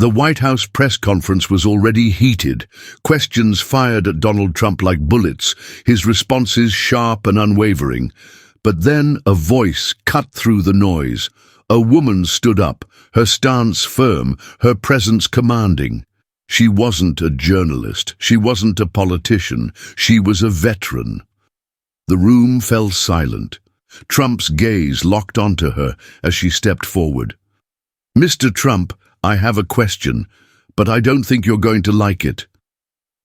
The White House press conference was already heated, questions fired at Donald Trump like bullets, his responses sharp and unwavering. But then a voice cut through the noise. A woman stood up, her stance firm, her presence commanding. She wasn't a journalist, she wasn't a politician, she was a veteran. The room fell silent. Trump's gaze locked onto her as she stepped forward. "Mr. Trump, I have a question, but I don't think you're going to like it."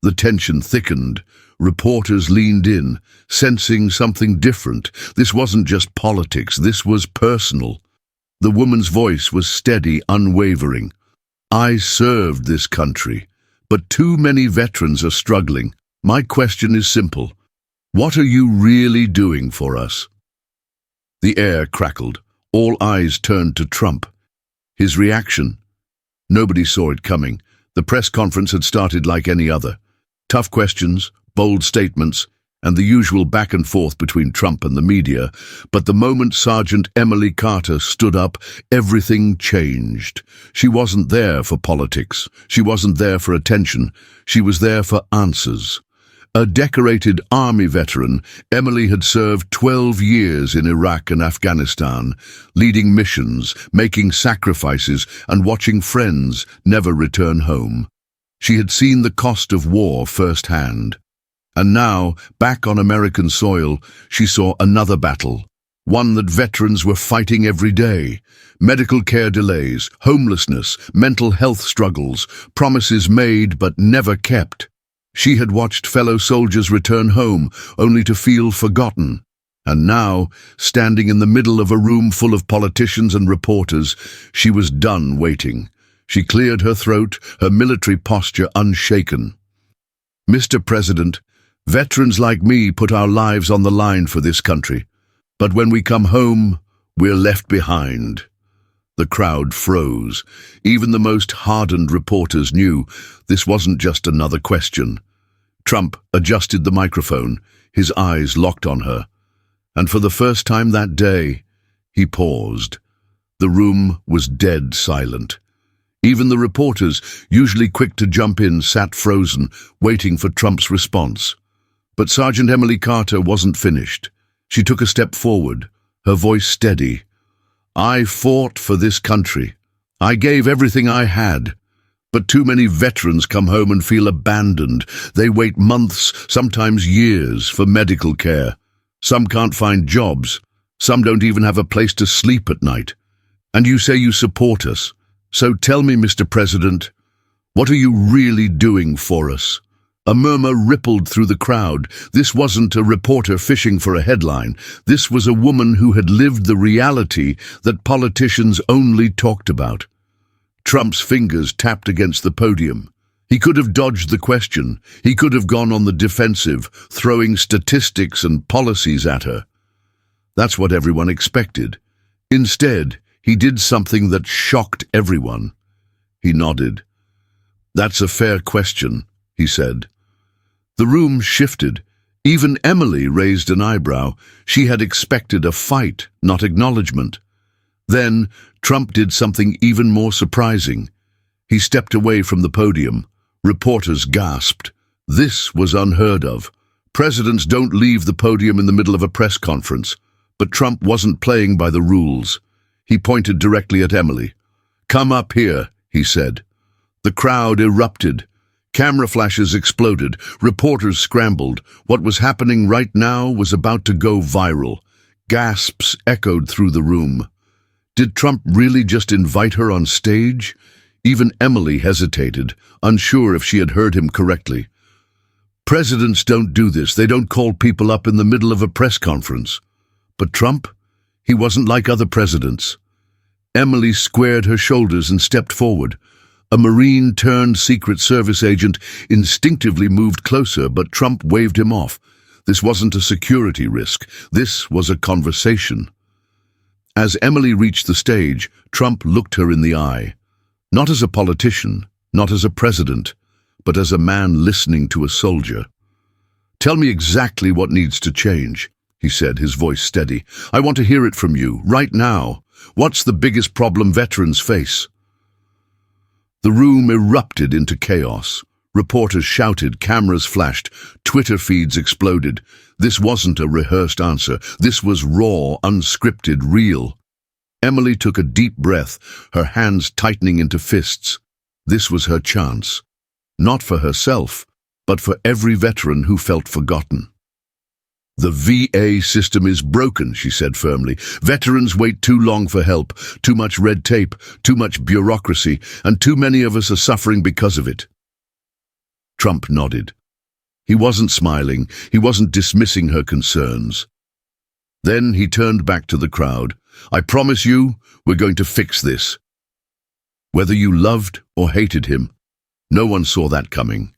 The tension thickened. Reporters leaned in, sensing something different. This wasn't just politics, this was personal. The woman's voice was steady, unwavering. "I served this country, but too many veterans are struggling. My question is simple. What are you really doing for us?" The air crackled. All eyes turned to Trump. His reaction? Nobody saw it coming. The press conference had started like any other. Tough questions, bold statements, and the usual back and forth between Trump and the media. But the moment Sergeant Emily Carter stood up, everything changed. She wasn't there for politics. She wasn't there for attention. She was there for answers. A decorated Army veteran, Emily had served 12 years in Iraq and Afghanistan, leading missions, making sacrifices, and watching friends never return home. She had seen the cost of war firsthand. And now, back on American soil, she saw another battle, one that veterans were fighting every day. Medical care delays, homelessness, mental health struggles, promises made but never kept. She had watched fellow soldiers return home, only to feel forgotten. And now, standing in the middle of a room full of politicians and reporters, she was done waiting. She cleared her throat, her military posture unshaken. "Mr. President, veterans like me put our lives on the line for this country. But when we come home, we're left behind." The crowd froze. Even the most hardened reporters knew this wasn't just another question. Trump adjusted the microphone, his eyes locked on her. And for the first time that day, he paused. The room was dead silent. Even the reporters, usually quick to jump in, sat frozen, waiting for Trump's response. But Sergeant Emily Carter wasn't finished. She took a step forward, her voice steady. "I fought for this country. I gave everything I had. But too many veterans come home and feel abandoned. They wait months, sometimes years, for medical care. Some can't find jobs. Some don't even have a place to sleep at night. And you say you support us. So tell me, Mr. President, what are you really doing for us?" A murmur rippled through the crowd. This wasn't a reporter fishing for a headline. This was a woman who had lived the reality that politicians only talked about. Trump's fingers tapped against the podium. He could have dodged the question. He could have gone on the defensive, throwing statistics and policies at her. That's what everyone expected. Instead, he did something that shocked everyone. He nodded. "That's a fair question," he said. The room shifted. Even Emily raised an eyebrow. She had expected a fight, not acknowledgement. Then Trump did something even more surprising. He stepped away from the podium. Reporters gasped. This was unheard of. Presidents don't leave the podium in the middle of a press conference. But Trump wasn't playing by the rules. He pointed directly at Emily. "Come up here," he said. The crowd erupted. Camera flashes exploded. Reporters scrambled. What was happening right now was about to go viral. Gasps echoed through the room. Did Trump really just invite her on stage? Even Emily hesitated, unsure if she had heard him correctly. Presidents don't do this. They don't call people up in the middle of a press conference. But Trump? He wasn't like other presidents. Emily squared her shoulders and stepped forward. A Marine-turned-Secret Service agent instinctively moved closer, but Trump waved him off. This wasn't a security risk. This was a conversation. As Emily reached the stage, Trump looked her in the eye. Not as a politician, not as a president, but as a man listening to a soldier. "Tell me exactly what needs to change," he said, his voice steady. "I want to hear it from you, right now. What's the biggest problem veterans face?" The room erupted into chaos. Reporters shouted, cameras flashed, Twitter feeds exploded. This wasn't a rehearsed answer. This was raw, unscripted, real. Emily took a deep breath, her hands tightening into fists. This was her chance. Not for herself, but for every veteran who felt forgotten. The VA system is broken, she said firmly. Veterans wait too long for help, too much red tape, too much bureaucracy, and too many of us are suffering because of it. Trump nodded. He wasn't smiling, he wasn't dismissing her concerns. Then he turned back to the crowd. I promise you, we're going to fix this. Whether you loved or hated him, no one saw that coming.